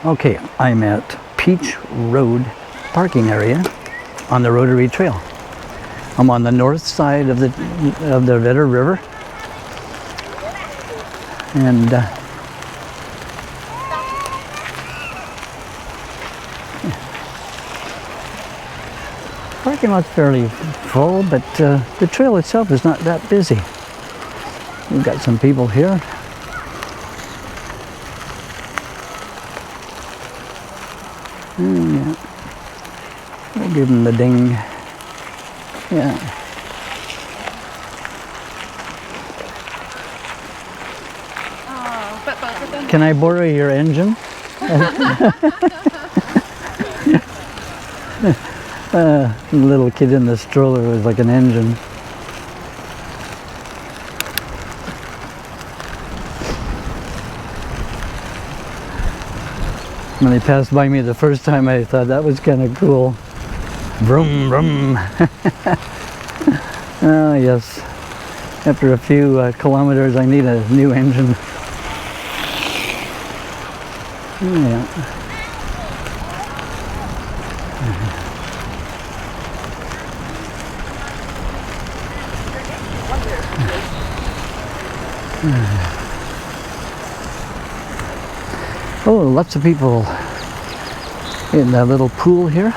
Okay, I'm at Peach Road parking area on the Rotary Trail. I'm on the north side of the Vetter River, and parking lot's fairly full, but the trail itself is not that busy. We've got some people here. Yeah. We'll give them the ding. Yeah. Can I borrow your engine? Little kid in the stroller was like an engine. When they passed by me the first time, I thought that was kind of cool. Vroom, vroom. Oh, yes. After a few kilometers, I need a new engine. Yeah. Oh, lots of people in that little pool here,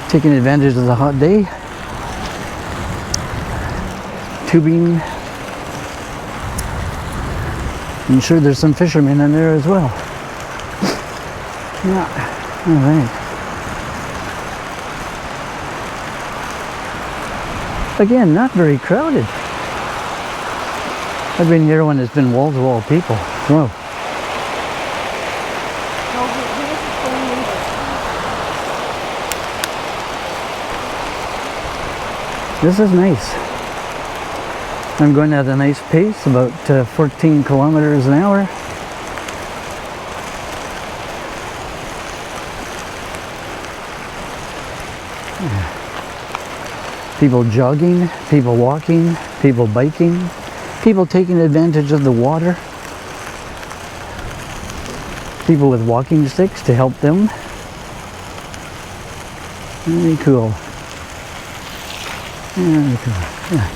taking advantage of the hot day. Tubing. I'm sure there's some fishermen in there as well. Yeah, all right. Again, not very crowded. I've been here when it's been wall-to-wall people. Whoa. This is nice. I'm going at a nice pace, about 14 kilometers an hour. People jogging, people walking, people biking, people taking advantage of the water, people with walking sticks to help them. Very cool. Very cool. Yeah.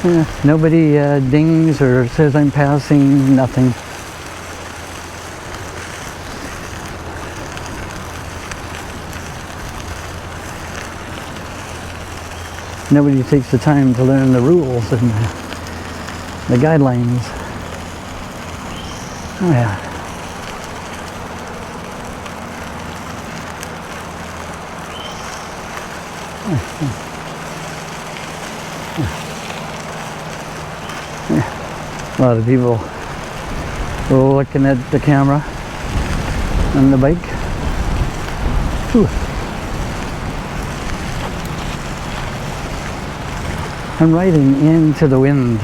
Yeah, nobody dings or says I'm passing, nothing. Nobody takes the time to learn the rules and the guidelines. Oh yeah. A lot of people looking at the camera on the bike. Whew. I'm riding into the wind.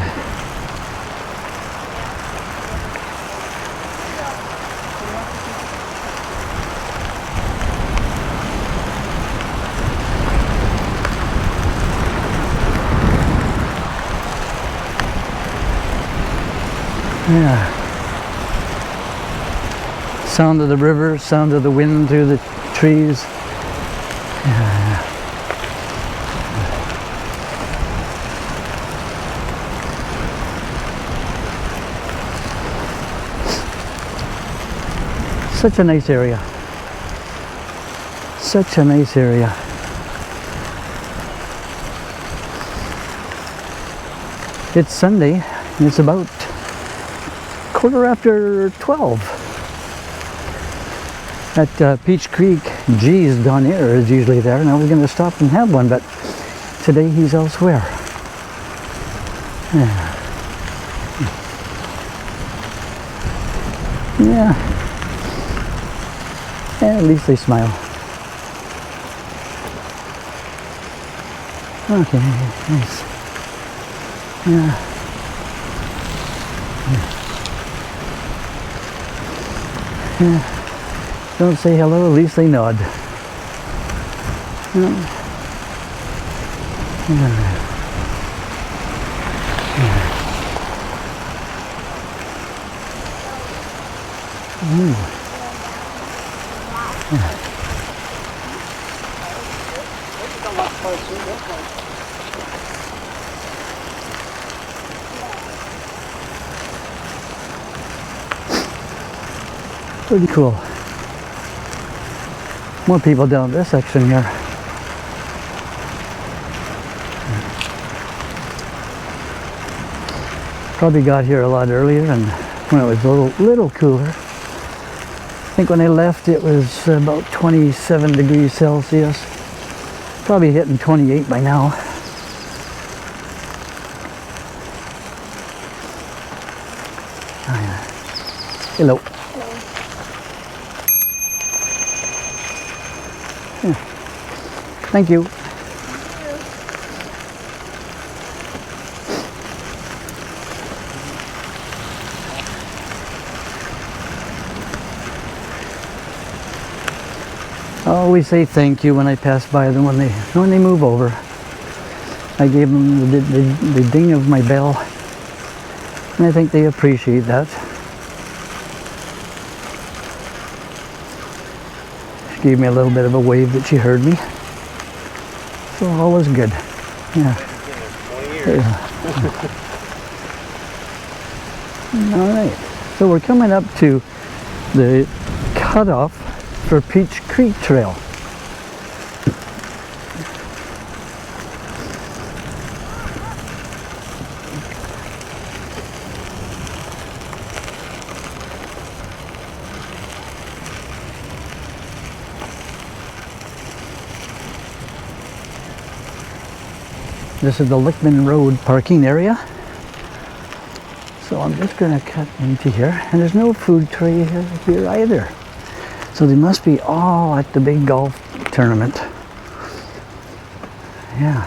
Yeah. Sound of the river, sound of the wind through the trees. Yeah. Such a nice area. Such a nice area. It's Sunday, and it's about 12:15 at Peach Creek. Geez, Don Air is usually there, and I was going to stop and have one, but today he's elsewhere. Yeah. Yeah. At least they smile. Okay, nice. Yeah. Yeah. Don't say hello, at least they nod. Yeah. Yeah. Ooh. Yeah. Pretty cool. More people down this section here. Probably got here a lot earlier and when it was a little cooler. I think when I left it was about 27 degrees Celsius. Probably hitting 28 by now. Hello. Yeah. Thank you. I always say thank you when I pass by them when they move over. I gave them the ding of my bell, and I think they appreciate that. She gave me a little bit of a wave that she heard me, so all was good. Yeah. All right. So we're coming up to the cutoff for Peach Creek Trail. This is the Lickman Road parking area. So I'm just going to cut into here, and there's no food tray here either. So they must be all at the big golf tournament. Yeah.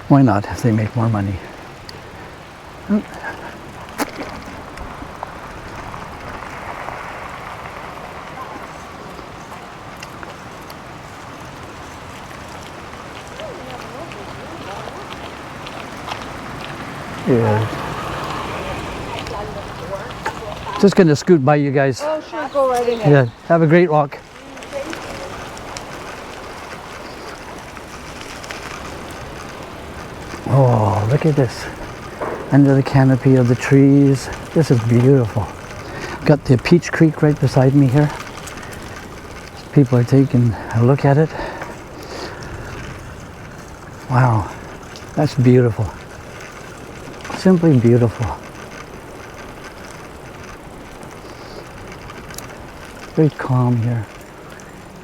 Why not if they make more money? Yeah. Just gonna scoot by you guys. Oh, sure, go right ahead. Yeah, have a great walk. Oh, look at this. Under the canopy of the trees. This is beautiful. Got the Peach Creek right beside me here. People are taking a look at it. Wow, that's beautiful. Simply beautiful. Very calm here.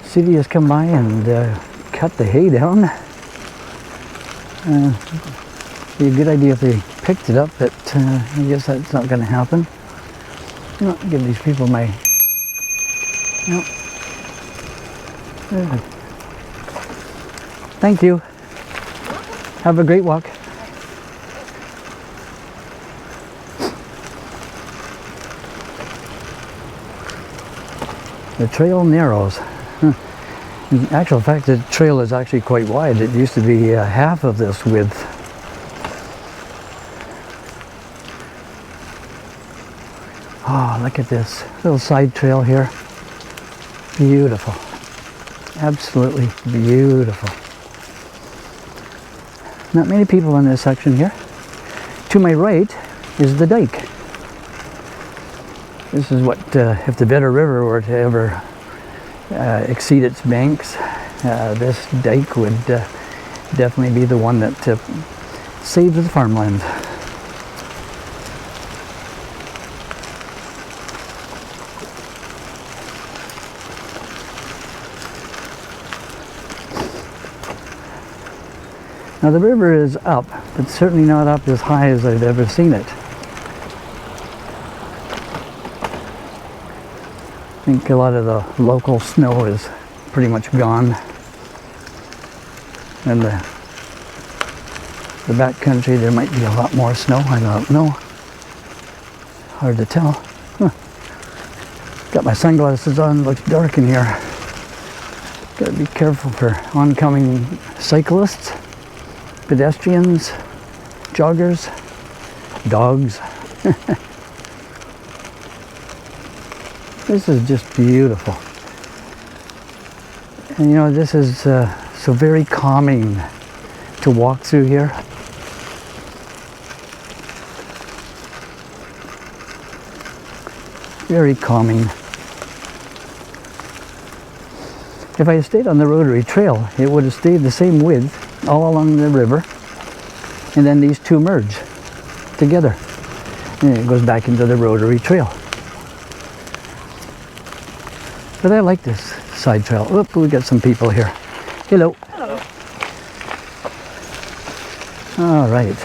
City has come by and cut the hay down. Be a good idea if they picked it up, but I guess that's not going to happen. No, give these people my. No. Thank you. Have a great walk. The trail narrows. In actual fact, the trail is actually quite wide. It used to be half of this width. Oh, look at this little side trail here. Beautiful. Absolutely beautiful. Not many people in this section here. To my right is the dike. This is what, if the Bitter River were to ever exceed its banks, this dike would definitely be the one that saves the farmland. Now the river is up, but certainly not up as high as I've ever seen it. I think a lot of the local snow is pretty much gone. And the back country there might be a lot more snow, I don't know. Hard to tell. Huh. Got my sunglasses on, looks dark in here. Gotta be careful for oncoming cyclists, pedestrians, joggers, dogs. This is just beautiful. And you know, this is so very calming to walk through here. Very calming. If I had stayed on the Rotary Trail, it would have stayed the same width all along the river, and then these two merge together, and it goes back into the Rotary Trail. But I like this side trail. Oop, we got some people here. Hello. Hello. All right.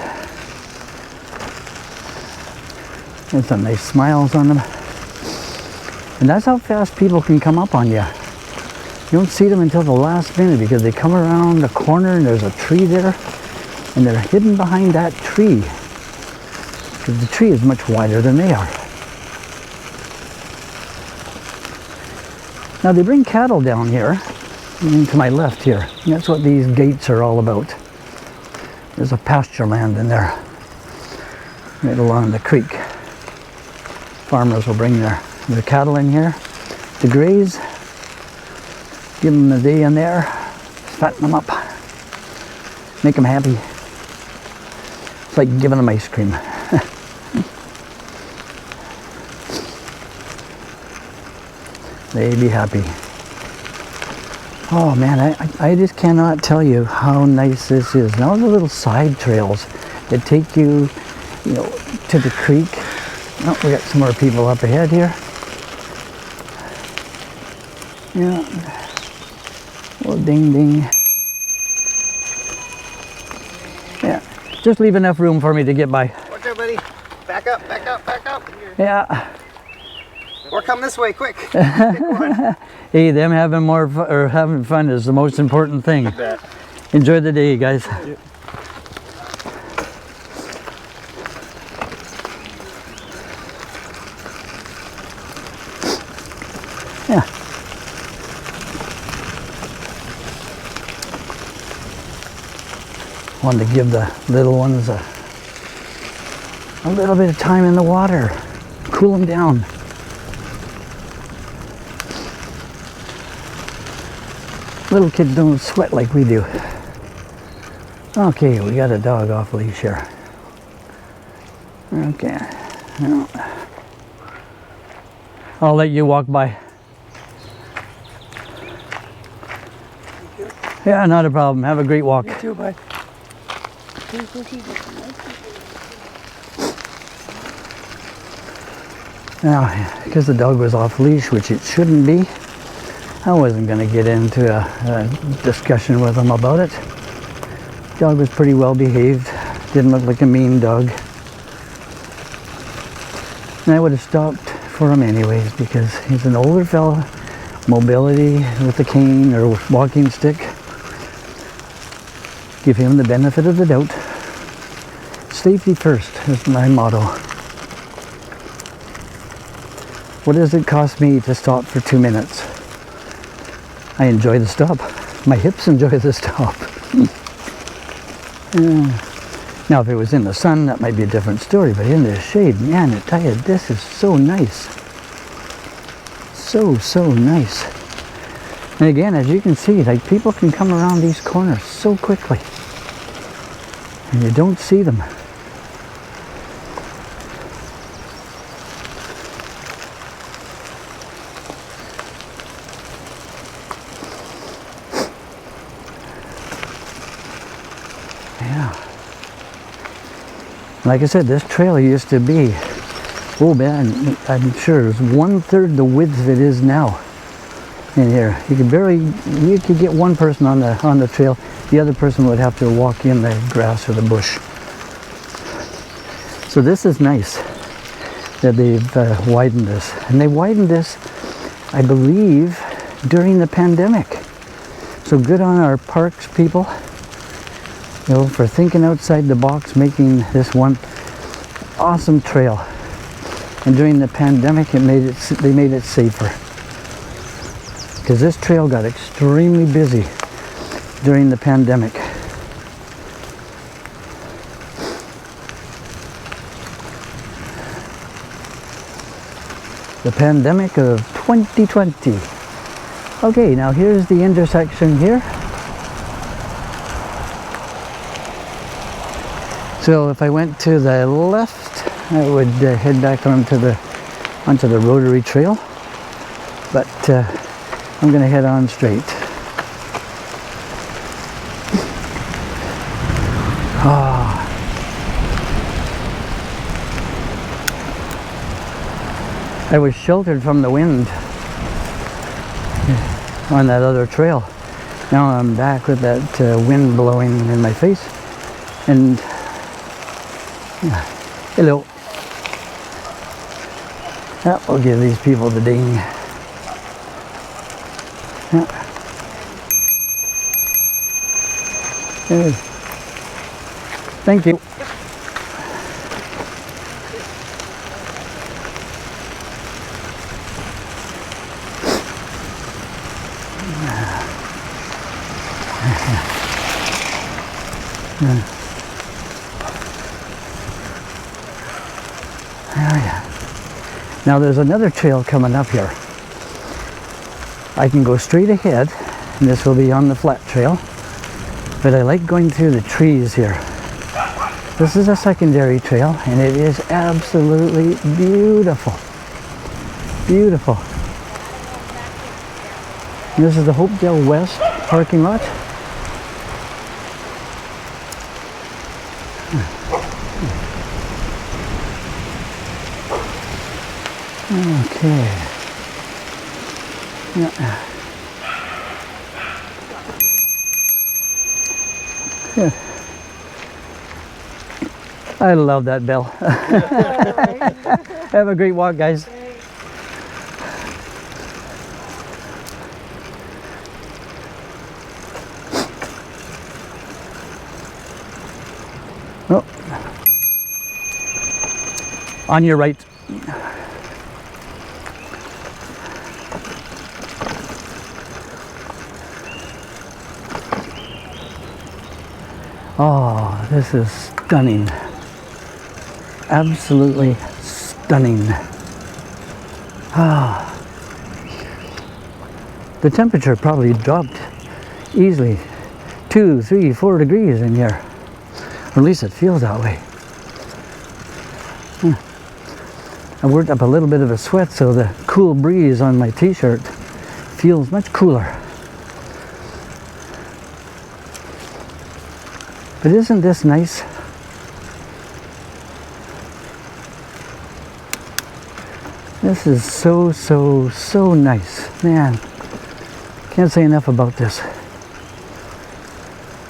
There's some nice smiles on them. And that's how fast people can come up on you. You don't see them until the last minute because they come around the corner and there's a tree there, and they're hidden behind that tree because the tree is much wider than they are. Now they bring cattle down here, to my left here. And that's what these gates are all about. There's a pasture land in there, right along the creek. Farmers will bring their cattle in here to graze. Give them a day in there, fatten them up, make them happy. It's like giving them ice cream. They'd be happy. Oh man, I just cannot tell you how nice this is. Now the little side trails that take you, you know, to the creek. Oh, we got some more people up ahead here. Yeah. Well, ding ding. Yeah, just leave enough room for me to get by. Watch out, buddy. Back up, back up, back up. Yeah. Or come this way, quick. Hey, them having fun is the most important thing. Enjoy the day, guys. Yeah. Yeah. Wanted to give the little ones a little bit of time in the water, cool them down. Little kids don't sweat like we do. Okay, we got a dog off leash here. Okay. Well, I'll let you walk by. Yeah, not a problem. Have a great walk. You too, bud. Now, because the dog was off leash, which it shouldn't be, I wasn't going to get into a discussion with him about it. Dog was pretty well behaved, didn't look like a mean dog. And I would have stopped for him anyways because he's an older fella, mobility with a cane or walking stick. Give him the benefit of the doubt. Safety first is my motto. What does it cost me to stop for 2 minutes? I enjoy the stop. My hips enjoy the stop. Now if it was in the sun, that might be a different story, but in the shade, man, I tell you, this is so nice. So nice. And again, as you can see, like people can come around these corners so quickly. And you don't see them. Yeah. Like I said, this trail used to be, oh man, I'm sure it's 1/3 the width it is now in here. You could get one person on the trail. The other person would have to walk in the grass or the bush. So this is nice that they've widened this. And they widened this, I believe, during the pandemic. So good on our parks people, you know, for thinking outside the box, making this one awesome trail. And during the pandemic, they made it safer. Because this trail got extremely busy during the pandemic. the pandemic of 2020. Okay, now here's the intersection here. So if I went to the left, I would head back onto the Rotary Trail. But I'm going to head on straight. I was sheltered from the wind on that other trail. Now I'm back with that wind blowing in my face. And hello. That will give these people the ding. Yeah. There. Thank you. Now there's another trail coming up here. I can go straight ahead, and this will be on the flat trail, but I like going through the trees here. This is a secondary trail, and it is absolutely beautiful. Beautiful. And this is the Hopedale West parking lot. Okay. Yeah. Yeah. I love that bell. Have a great walk, guys. Oh. On your right. Oh, this is stunning. Absolutely stunning. Ah. The temperature probably dropped easily 2, 3, 4 degrees in here. Or at least it feels that way. I worked up a little bit of a sweat, so the cool breeze on my t-shirt feels much cooler. But isn't this nice? This is so, so, so nice. Man, can't say enough about this.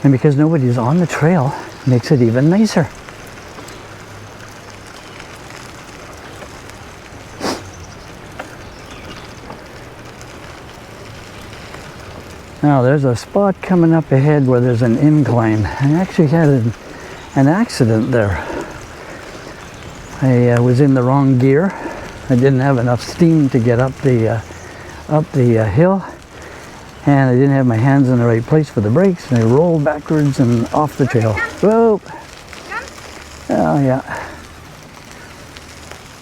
And because nobody's on the trail, it makes it even nicer. Now there's a spot coming up ahead where there's an incline. I actually had an accident there. I was in the wrong gear. I didn't have enough steam to get up the hill, and I didn't have my hands in the right place for the brakes, and I rolled backwards and off the trail. Whoa! Oh yeah.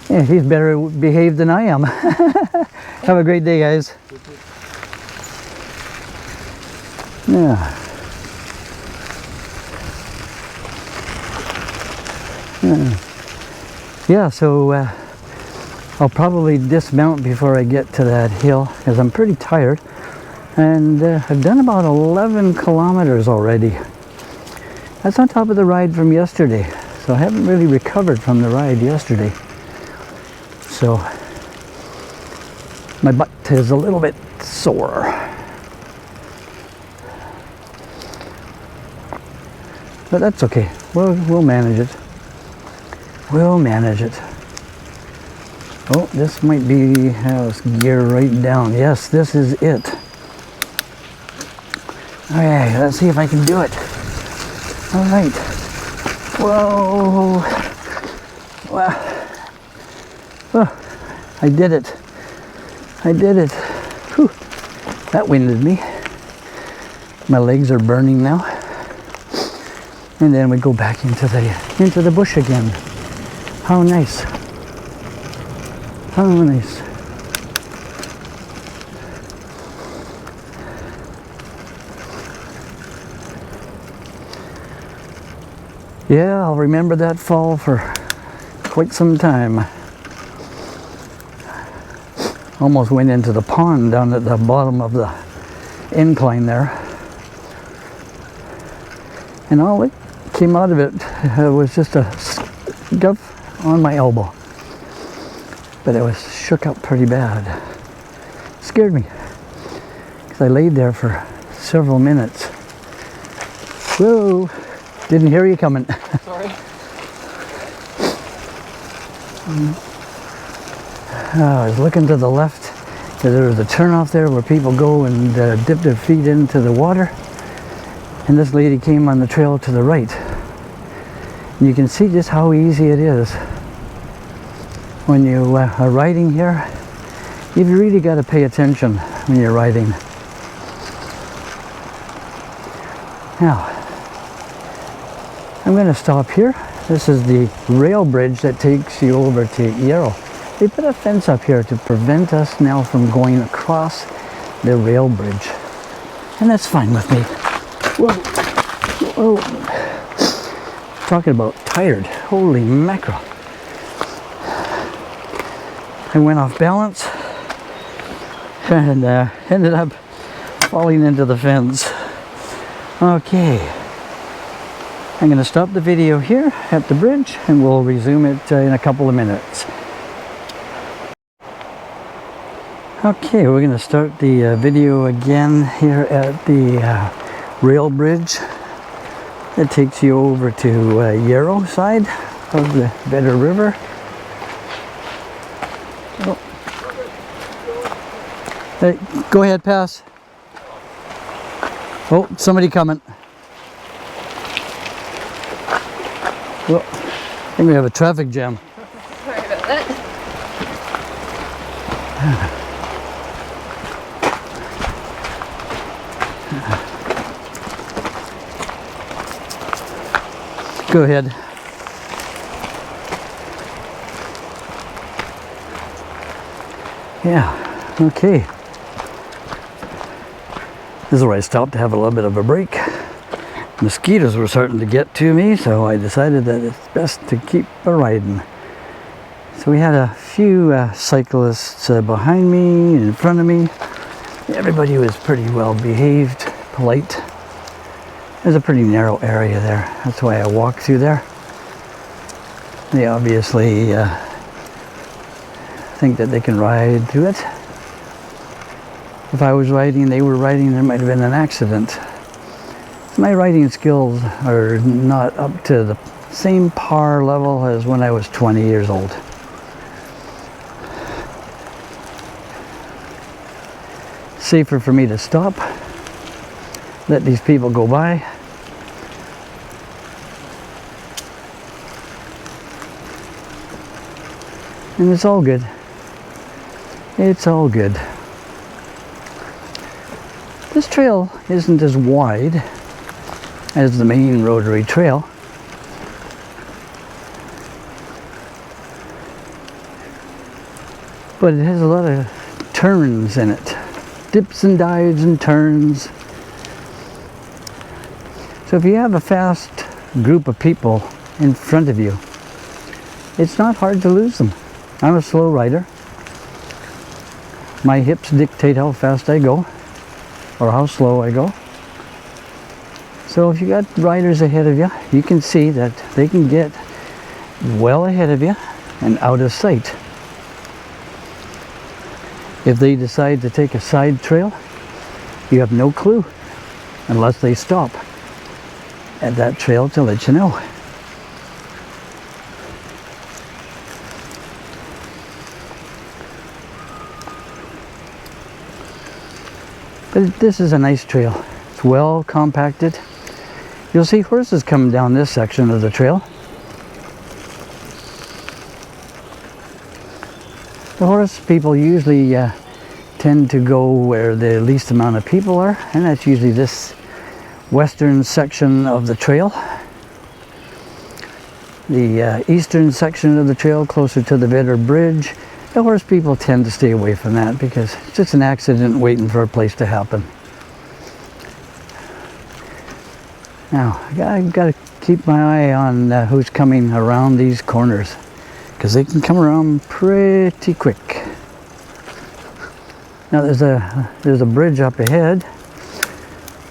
Yeah, he's better behaved than I am. Have a great day, guys. Yeah. Yeah, so I'll probably dismount before I get to that hill because I'm pretty tired, and I've done about 11 kilometers already. That's on top of the ride from yesterday, so I haven't really recovered from the ride yesterday. So my butt is a little bit sore. But that's okay. We'll manage it. We'll manage it. Oh, this might be, let's gear right down. Yes, this is it. Okay, let's see if I can do it. All right. Whoa. Wow. Oh, I did it. I did it. Whew. That winded me. My legs are burning now. And then we go back into the bush again. How nice. How nice. Yeah, I'll remember that fall for quite some time. Almost went into the pond down at the bottom of the incline there. And all that came out of it was just a scuff on my elbow. But it was shook up pretty bad. Scared me. Because I laid there for several minutes. Whoa! Didn't hear you coming. Sorry. I was looking to the left. There was a turnoff there where people go and dip their feet into the water. And this lady came on the trail to the right. And you can see just how easy it is. When you are riding here, you've really got to pay attention when you're riding. Now, I'm going to stop here. This is the rail bridge that takes you over to Heron. They put a fence up here to prevent us now from going across the rail bridge. And that's fine with me. Whoa. Whoa. Talking about tired. Holy mackerel. I went off balance and ended up falling into the fence. Okay. I'm going to stop the video here at the bridge and we'll resume it in a couple of minutes. Okay, we're going to start the video again here at the rail bridge that takes you over to Heron side of the Better River. Oh. Hey, go ahead, pass. Oh, somebody coming. Well, I think we have a traffic jam. Sorry about that. Go ahead. Yeah, okay. This is where I stopped to have a little bit of a break. Mosquitoes were starting to get to me, so I decided that it's best to keep riding. So we had a few cyclists behind me and in front of me. Everybody was pretty well behaved, polite. There's a pretty narrow area there. That's why I walked through there. They obviously think that they can ride through it. If I was riding and they were riding, there might have been an accident. My riding skills are not up to the same par level as when I was 20 years old. Safer for me to stop, let these people go by. And it's all good. It's all good. This trail isn't as wide as the main Rotary Trail. But it has a lot of turns in it. Dips and dives and turns. So if you have a fast group of people in front of you, it's not hard to lose them. I'm a slow rider. My hips dictate how fast I go or how slow I go. So if you got riders ahead of you, you can see that they can get well ahead of you and out of sight. If they decide to take a side trail, you have no clue unless they stop at that trail to let you know. But this is a nice trail. It's well compacted. You'll see horses coming down this section of the trail. The horse people usually tend to go where the least amount of people are, and that's usually this western section of the trail. The eastern section of the trail, closer to the Better Bridge, the horse people tend to stay away from that because it's just an accident waiting for a place to happen. Now, I've got to keep my eye on who's coming around these corners, because they can come around pretty quick. Now there's a bridge up ahead.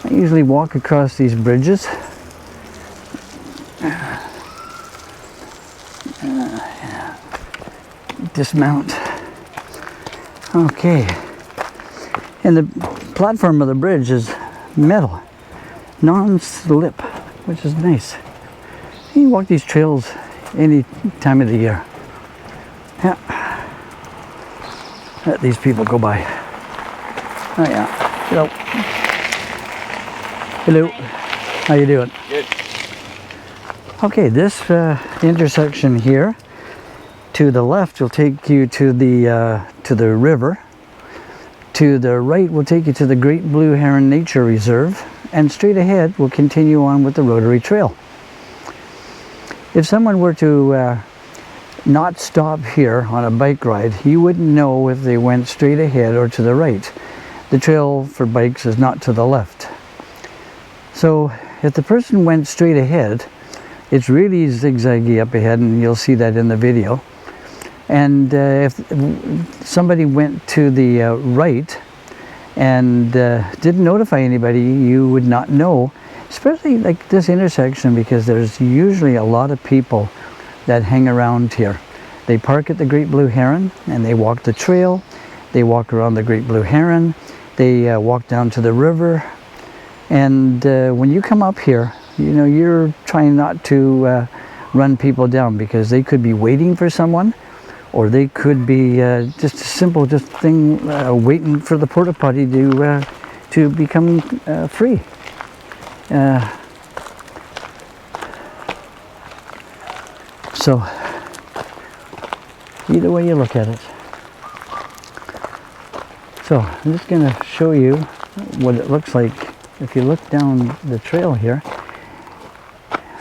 I usually walk across these bridges. Dismount. Okay. And the platform of the bridge is metal, non-slip, which is nice. You can walk these trails any time of the year. Yeah. Let these people go by. Oh yeah. Hello. Hello. How you doing? Good. Okay, this intersection here to the left will take you to the river. To the right will take you to the Great Blue Heron Nature Reserve, and straight ahead will continue on with the Rotary Trail. If someone were to not stop here on a bike ride, you wouldn't know if they went straight ahead or to the right. The trail for bikes is not to the left. So if the person went straight ahead, it's really zigzaggy up ahead, and you'll see that in the video. And if somebody went to the right and didn't notify anybody, you would not know, especially like this intersection, because there's usually a lot of people that hang around here. They park at the Great Blue Heron and they walk the trail, they walk around the Great Blue Heron, they walk down to the river. And when you come up here, you know, you're trying not to run people down, because they could be waiting for someone, or they could be just a simple thing waiting for the porta potty to become free. So either way you look at it. So I'm just going to show you what it looks like if you look down the trail here.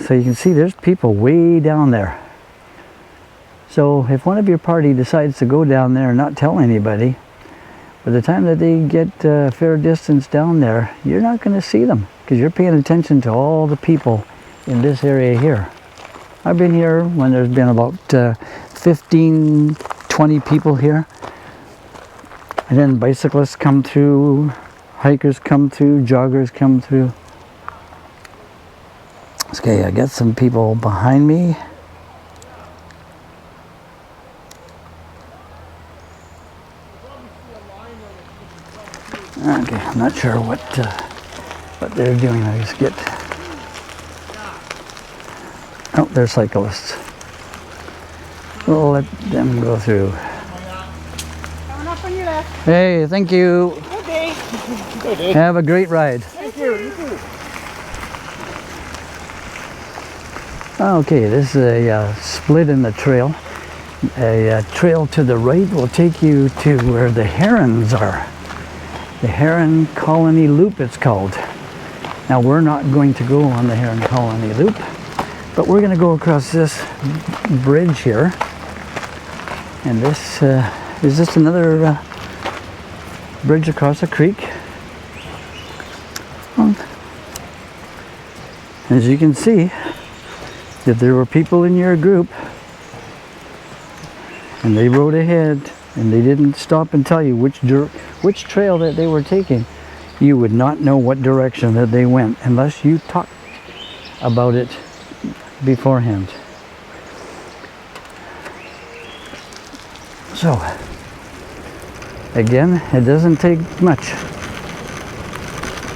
So you can see there's people way down there. So if one of your party decides to go down there and not tell anybody, by the time that they get a fair distance down there, you're not going to see them, because you're paying attention to all the people in this area here. I've been here when there's been about 15, 20 people here. And then bicyclists come through, hikers come through, joggers come through. Okay, I got some people behind me. Okay, I'm not sure what they're doing. I just get... Oh, they're cyclists. We'll let them go through. Coming up on your left. Hey, thank you. Good day. Good day. Have a great ride. Thank you. You too. Okay, this is a split in the trail. A trail to the right will take you to where the herons are. The Heron Colony Loop, it's called. Now, we're not going to go on the Heron Colony Loop, but we're going to go across this bridge here. And this is just another bridge across a creek. As you can see, if there were people in your group and they rode ahead and they didn't stop and tell you which trail that they were taking, you would not know what direction that they went unless you talked about it beforehand. So, again, it doesn't take much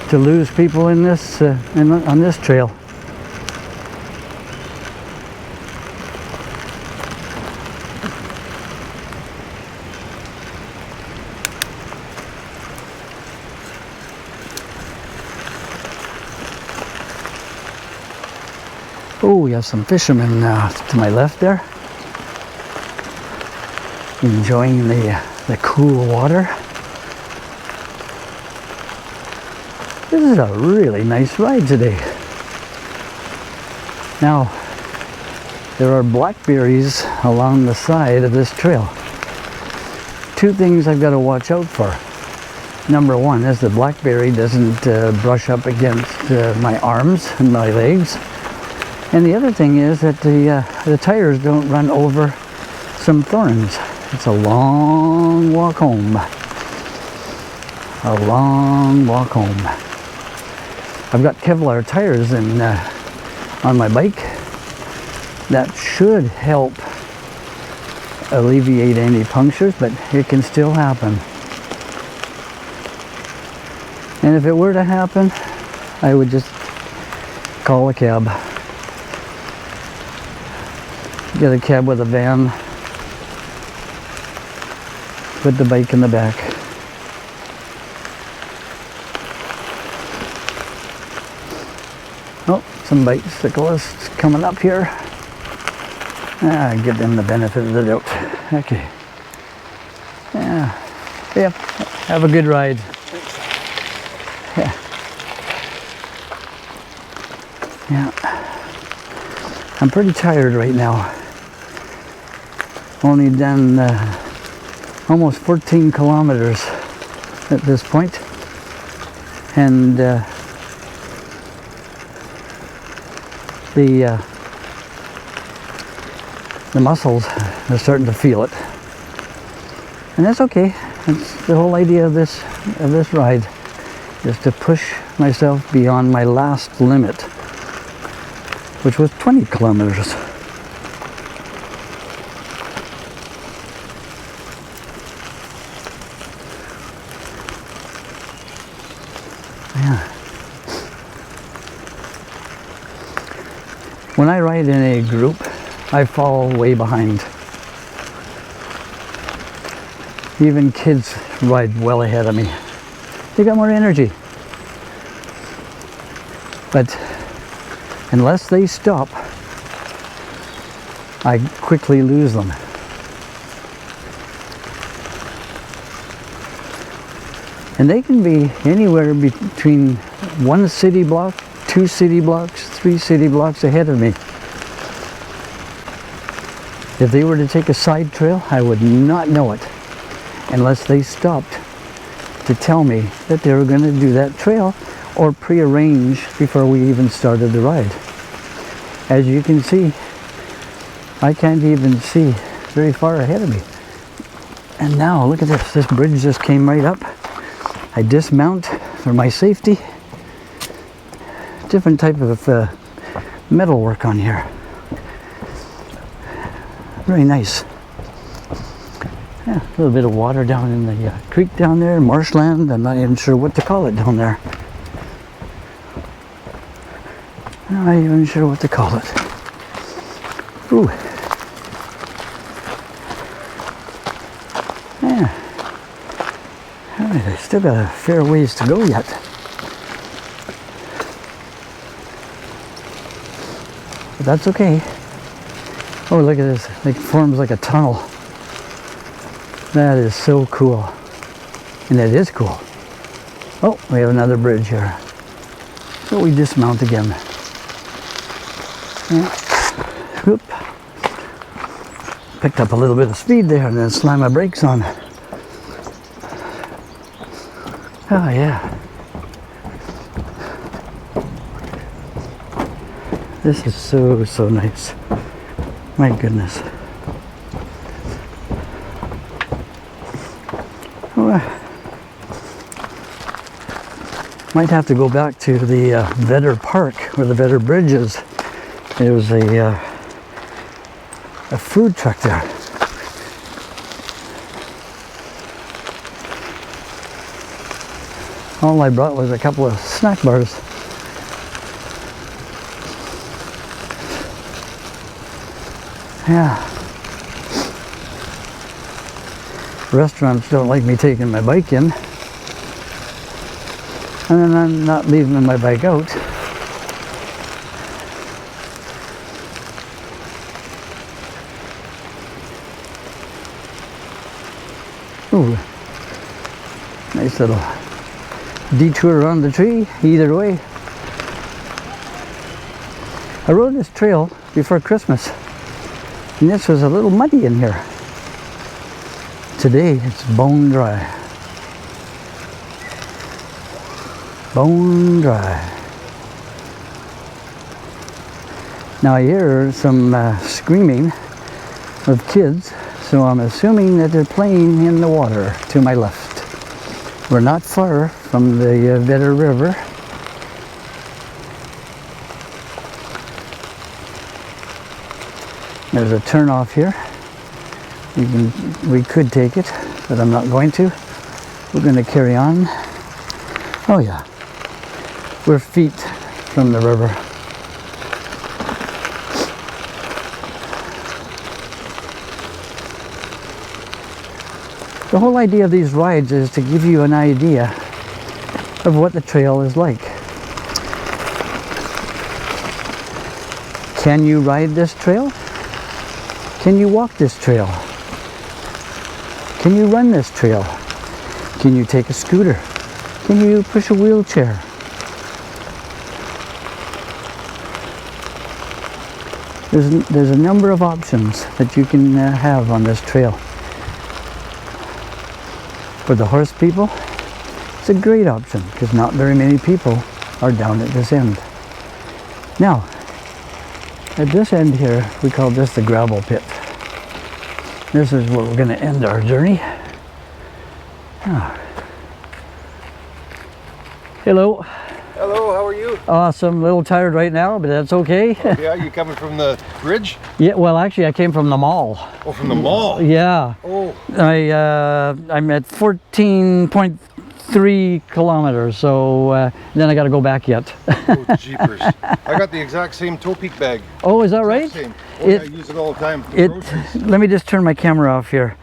to lose people in this on this trail. Oh, we have some fishermen to my left there, enjoying the cool water. This is a really nice ride today. Now, there are blackberries along the side of this trail. Two things I've got to watch out for. number one is the blackberry doesn't brush up against my arms and my legs. And the other thing is that the tires don't run over some thorns. It's a long walk home. A long walk home. I've got Kevlar tires on my bike. That should help alleviate any punctures, but it can still happen. And if it were to happen, I would just call a cab. Get a cab with a van. Put the bike in the back. Oh, some bicyclists coming up here. Give them the benefit of the doubt. Okay. Yeah. Have a good ride. Yeah. Yeah. I'm pretty tired right now. Only done almost 14 kilometers at this point. And the muscles are starting to feel it, and that's okay. That's the whole idea of this ride, is to push myself beyond my last limit, which was 20 kilometers. Yeah. When I ride in a group, I fall way behind. Even kids ride well ahead of me. They got more energy. But unless they stop, I quickly lose them. And they can be anywhere between 1 city block, 2 city blocks, 3 city blocks ahead of me. If they were to take a side trail, I would not know it unless they stopped to tell me that they were going to do that trail or pre-arrange before we even started the ride. As you can see, I can't even see very far ahead of me. And now look at this. This bridge just came right up. I dismount for my safety. Different type of metal work on here. Very nice. Yeah, a little bit of water down in the creek down there, marshland. I'm not even sure what to call it down there. I'm not even sure what to call it. Ooh. Yeah. All right, I still got a fair ways to go yet. But that's okay. Oh, look at this. It forms like a tunnel. That is so cool. And it is cool. Oh, we have another bridge here. So we dismount again. Yeah. Whoop. Picked up a little bit of speed there and then slammed my brakes on. Oh, yeah. This is so nice. My goodness. Oh, might have to go back to the Vetter Park where the Vetter Bridge is. There was a food truck there. All I brought was a couple of snack bars. Yeah. Restaurants don't like me taking my bike in. And then I'm not leaving my bike out. Ooh. Nice little detour around the tree, either way. I rode this trail before Christmas. And this was a little muddy in here. Today it's bone dry. Bone dry. Now I hear some screaming of kids, so I'm assuming that they're playing in the water to my left. We're not far from the Vedder River. There's a turnoff here. We could take it, but I'm not going to. We're going to carry on. Oh yeah, we're feet from the river. The whole idea of these rides is to give you an idea of what the trail is like. Can you ride this trail? Can you walk this trail? Can you run this trail? Can you take a scooter? Can you push a wheelchair? There's a number of options that you can have on this trail. For the horse people, it's a great option because not very many people are down at this end. Now, at this end here, we call this the gravel pit. This is where we're going to end our journey. Ah. Hello. Hello, how are you? Awesome. A little tired right now, but that's okay. Oh, yeah, you coming from the bridge? Yeah, well, actually, I came from the mall. Oh, from the mall? Yeah. Oh. I'm at 14.3 kilometers, so then I got to go back yet. Oh, jeepers. I got the exact same toe peak bag. Oh, is that right? Same. Oh, yeah, I use it all the time. For groceries. Let me just turn my camera off here.